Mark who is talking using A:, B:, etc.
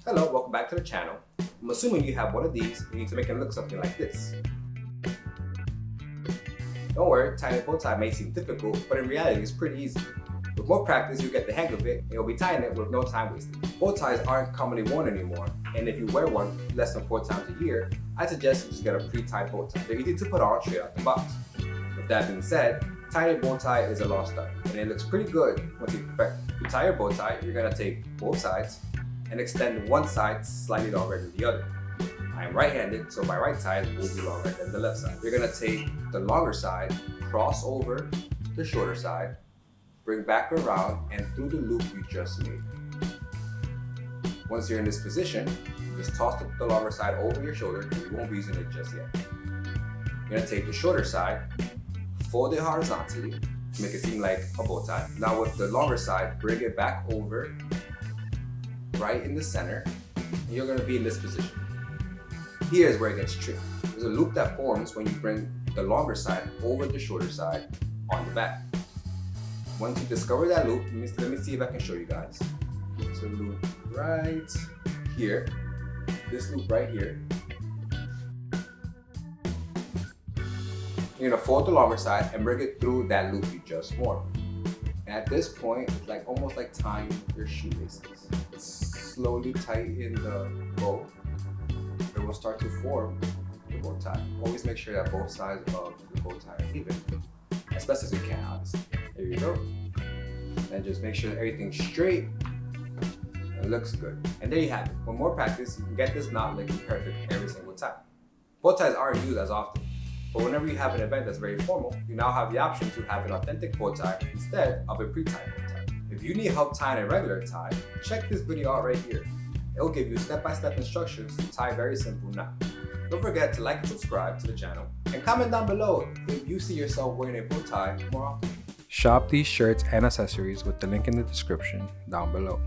A: Hello, welcome back to the channel. I'm assuming you have one of these, you need to make it look something like this. Don't worry, tying a bow tie may seem difficult, but in reality it's pretty easy. With more practice, you'll get the hang of it, and you'll be tying it with no time wasted. Bow ties aren't commonly worn anymore, and if you wear one less than 4 times a year, I suggest you just get a pre-tied bow tie. They're easy to put on straight out the box. With that being said, tying a bow tie is a lost art, and it looks pretty good once you perfect it. To tie your bow tie, you're going to take both sides and extend one side slightly longer than the other. I am right-handed, so my right side will be longer than the left side. You're going to take the longer side, cross over the shorter side, bring back around and through the loop you just made. Once you're in this position, just toss the longer side over your shoulder because you won't be using it just yet. You're going to take the shorter side, fold it horizontally to make it seem like a bow tie. Now with the longer side, bring it back over right in the center, and you're going to be in this position. Here's where it gets tricky. There's a loop that forms when you bring the longer side over the shorter side on the back. Once you discover that loop, let me see if I can show you guys. So loop right here, this loop right here. You're gonna fold the longer side and bring it through that loop you just formed. And at this point, it's like almost like tying your shoelaces. Slowly tighten the bow. It will start to form the bow tie. Always make sure that both sides of the bow tie are even, as best as you can, obviously. There you go. And just make sure that everything's straight and looks good. And there you have it. With more practice, you can get this knot looking perfect every single time. Bow ties aren't used as often, but whenever you have an event that's very formal, you now have the option to have an authentic bow tie instead of a pre-tied bow tie. If you need help tying a regular tie, check this video out right here. It'll give you step-by-step instructions to tie a very simple knot. Don't forget to like and subscribe to the channel, and comment down below if you see yourself wearing a bow tie more often. Shop these shirts and accessories with the link in the description down below.